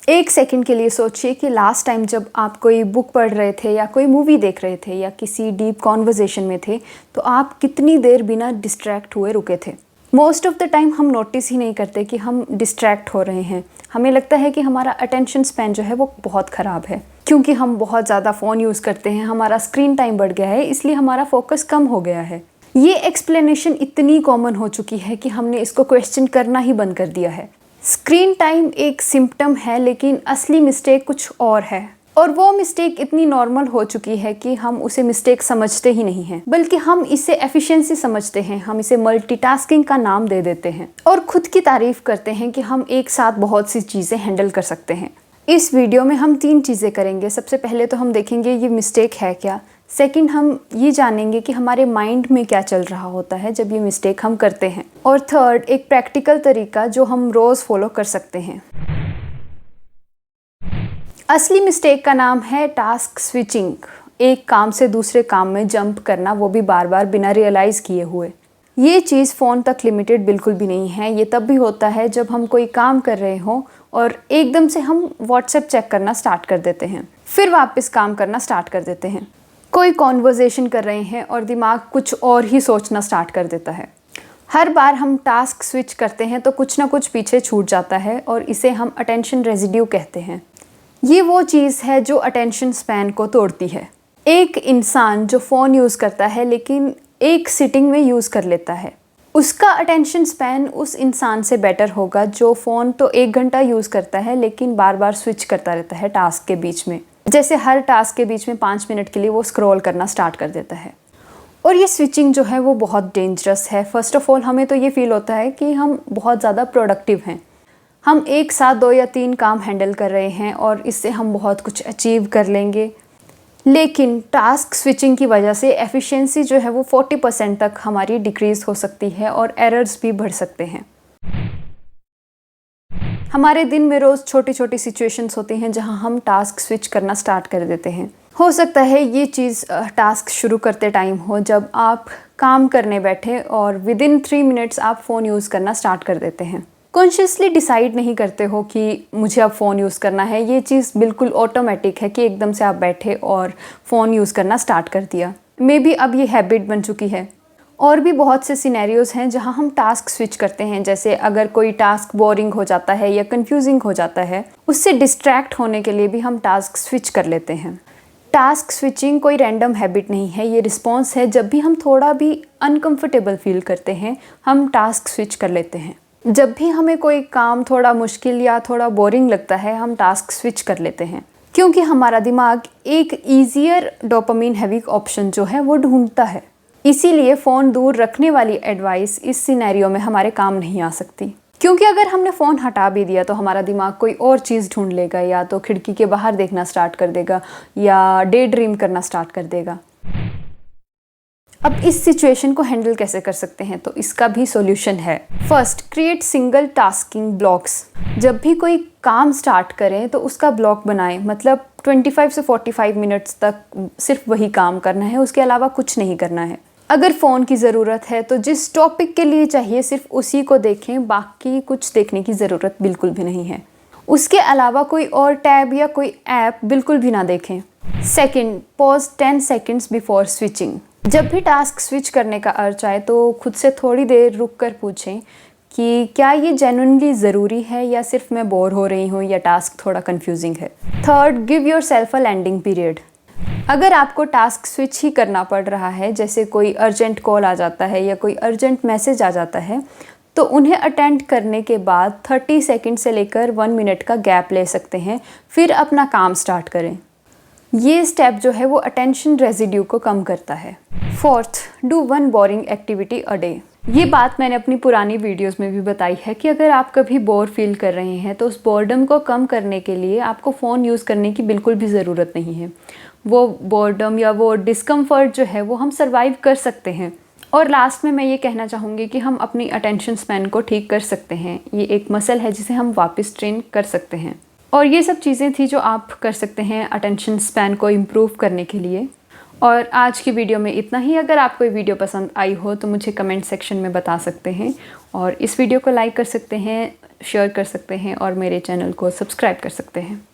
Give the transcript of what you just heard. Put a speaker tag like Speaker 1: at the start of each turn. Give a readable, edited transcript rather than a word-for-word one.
Speaker 1: एक सेकंड के लिए सोचिए कि लास्ट टाइम जब आप कोई बुक पढ़ रहे थे या कोई मूवी देख रहे थे या किसी डीप कॉन्वर्जेशन में थे, तो आप कितनी देर बिना डिस्ट्रैक्ट हुए रुके थे। मोस्ट ऑफ द टाइम हम नोटिस ही नहीं करते कि हम डिस्ट्रैक्ट हो रहे हैं। हमें लगता है कि हमारा अटेंशन स्पैन जो है वो बहुत ख़राब है, क्योंकि हम बहुत ज़्यादा फ़ोन यूज़ करते हैं, हमारा स्क्रीन टाइम बढ़ गया है, इसलिए हमारा फोकस कम हो गया है। ये एक्सप्लेनेशन इतनी कॉमन हो चुकी है कि हमने इसको क्वेश्चन करना ही बंद कर दिया है। स्क्रीन टाइम एक सिम्टम है, लेकिन असली मिस्टेक कुछ और है। और वो मिस्टेक इतनी नॉर्मल हो चुकी है कि हम उसे मिस्टेक समझते ही नहीं हैं, बल्कि हम इसे एफिशिएंसी समझते हैं। हम इसे मल्टीटास्किंग का नाम दे देते हैं और खुद की तारीफ करते हैं कि हम एक साथ बहुत सी चीज़ें हैंडल कर सकते हैं। इस वीडियो में हम 3 चीज़ें करेंगे। सबसे पहले तो हम देखेंगे ये मिस्टेक है क्या। सेकंड, हम ये जानेंगे कि हमारे माइंड में क्या चल रहा होता है जब ये मिस्टेक हम करते हैं। और थर्ड, एक प्रैक्टिकल तरीका जो हम रोज़ फॉलो कर सकते हैं। असली मिस्टेक का नाम है टास्क स्विचिंग। एक काम से दूसरे काम में जंप करना, वो भी बार बार बिना रियलाइज़ किए हुए। ये चीज़ फ़ोन तक लिमिटेड बिल्कुल भी नहीं है। ये तब भी होता है जब हम कोई काम कर रहे हों और एकदम से हम व्हाट्सएप चेक करना स्टार्ट कर देते हैं, फिर वापस काम करना स्टार्ट कर देते हैं। कोई कॉन्वर्जेशन कर रहे हैं और दिमाग कुछ और ही सोचना स्टार्ट कर देता है। हर बार हम टास्क स्विच करते हैं तो कुछ ना कुछ पीछे छूट जाता है और इसे हम अटेंशन रेजिड्यू कहते हैं। ये वो चीज़ है जो अटेंशन स्पैन को तोड़ती है। एक इंसान जो फ़ोन यूज़ करता है लेकिन एक सिटिंग में यूज़ कर लेता है, उसका अटेंशन स्पैन उस इंसान से बेटर होगा जो फ़ोन तो 1 घंटा यूज़ करता है लेकिन बार बार स्विच करता रहता है टास्क के बीच में। जैसे हर टास्क के बीच में 5 मिनट के लिए वो स्क्रॉल करना स्टार्ट कर देता है। और ये स्विचिंग जो है वो बहुत डेंजरस है। फ़र्स्ट ऑफ़ ऑल हमें तो ये फ़ील होता है कि हम बहुत ज़्यादा प्रोडक्टिव हैं, हम एक साथ 2 या 3 काम हैंडल कर रहे हैं और इससे हम बहुत कुछ अचीव कर लेंगे। लेकिन टास्क स्विचिंग की वजह से एफिशिएंसी जो है वो 40% तक हमारी डिक्रीज़ हो सकती है और एरर्स भी बढ़ सकते हैं। हमारे दिन में रोज़ छोटी छोटी सिचुएशंस होती हैं जहां हम टास्क स्विच करना स्टार्ट कर देते हैं। हो सकता है ये चीज़ टास्क शुरू करते टाइम हो, जब आप काम करने बैठे और विदिन 3 मिनट्स आप फ़ोन यूज़ करना स्टार्ट कर देते हैं। कॉन्शियसली डिसाइड नहीं करते हो कि मुझे अब फ़ोन यूज़ करना है। ये चीज़ बिल्कुल ऑटोमेटिक है कि एकदम से आप बैठे और फ़ोन यूज़ करना स्टार्ट कर दिया। मे बी अब ये हैबिट बन चुकी है। और भी बहुत से सिनेरियोज़ हैं जहां हम टास्क स्विच करते हैं। जैसे अगर कोई टास्क बोरिंग हो जाता है या कंफ्यूजिंग हो जाता है, उससे डिस्ट्रैक्ट होने के लिए भी हम टास्क स्विच कर लेते हैं। टास्क स्विचिंग कोई रैंडम हैबिट नहीं है, ये रिस्पॉन्स है। जब भी हम थोड़ा भी अनकंफर्टेबल फील करते हैं, हम टास्क स्विच कर लेते हैं। जब भी हमें कोई काम थोड़ा मुश्किल या थोड़ा बोरिंग लगता है, हम टास्क स्विच कर लेते हैं, क्योंकि हमारा दिमाग एक ईजियर डोपामिन हैवी ऑप्शन जो है वो ढूंढता है। इसीलिए फ़ोन दूर रखने वाली एडवाइस इस सिनेरियो में हमारे काम नहीं आ सकती, क्योंकि अगर हमने फ़ोन हटा भी दिया तो हमारा दिमाग कोई और चीज़ ढूंढ लेगा, या तो खिड़की के बाहर देखना स्टार्ट कर देगा या डे ड्रीम करना स्टार्ट कर देगा। अब इस सिचुएशन को हैंडल कैसे कर सकते हैं, तो इसका भी सॉल्यूशन है। First, create single tasking blocks. जब भी कोई काम स्टार्ट करें तो उसका ब्लॉक बनाएं, मतलब 25 से 45 मिनट्स तक सिर्फ वही काम करना है, उसके अलावा कुछ नहीं करना है। अगर फ़ोन की ज़रूरत है तो जिस टॉपिक के लिए चाहिए सिर्फ उसी को देखें, बाकी कुछ देखने की ज़रूरत बिल्कुल भी नहीं है। उसके अलावा कोई और टैब या कोई ऐप बिल्कुल भी ना देखें। Second, pause 10 seconds before switching. जब भी टास्क स्विच करने का अर्ज आए तो खुद से थोड़ी देर रुक कर पूछें कि क्या ये जेन्युइनली ज़रूरी है या सिर्फ मैं बोर हो रही हूँ या टास्क थोड़ा कंफ्यूजिंग है। Third, give yourself a landing period. अगर आपको टास्क स्विच ही करना पड़ रहा है, जैसे कोई अर्जेंट कॉल आ जाता है या कोई अर्जेंट मैसेज आ जाता है, तो उन्हें अटेंड करने के बाद 30 सेकंड से लेकर 1 मिनट का गैप ले सकते हैं, फिर अपना काम स्टार्ट करें। ये स्टेप जो है वो अटेंशन रेजिड्यू को कम करता है। Fourth, do 1 boring activity a day. ये बात मैंने अपनी पुरानी वीडियोस में भी बताई है कि अगर आप कभी बोर फील कर रहे हैं तो उस बोर्डम को कम करने के लिए आपको फ़ोन यूज़ करने की बिल्कुल भी ज़रूरत नहीं है। वो बोर्डम या वो डिस्कम्फर्ट जो है वो हम सर्वाइव कर सकते हैं। और लास्ट में मैं ये कहना चाहूँगी कि हम अपनी अटेंशन स्पैन को ठीक कर सकते हैं। ये एक मसल है जिसे हम वापस ट्रेन कर सकते हैं। और ये सब चीज़ें थी जो आप कर सकते हैं अटेंशन स्पैन को इम्प्रूव करने के लिए। और आज की वीडियो में इतना ही। अगर आपको ये वीडियो पसंद आई हो तो मुझे कमेंट सेक्शन में बता सकते हैं और इस वीडियो को लाइक कर सकते हैं, शेयर कर सकते हैं और मेरे चैनल को सब्सक्राइब कर सकते हैं।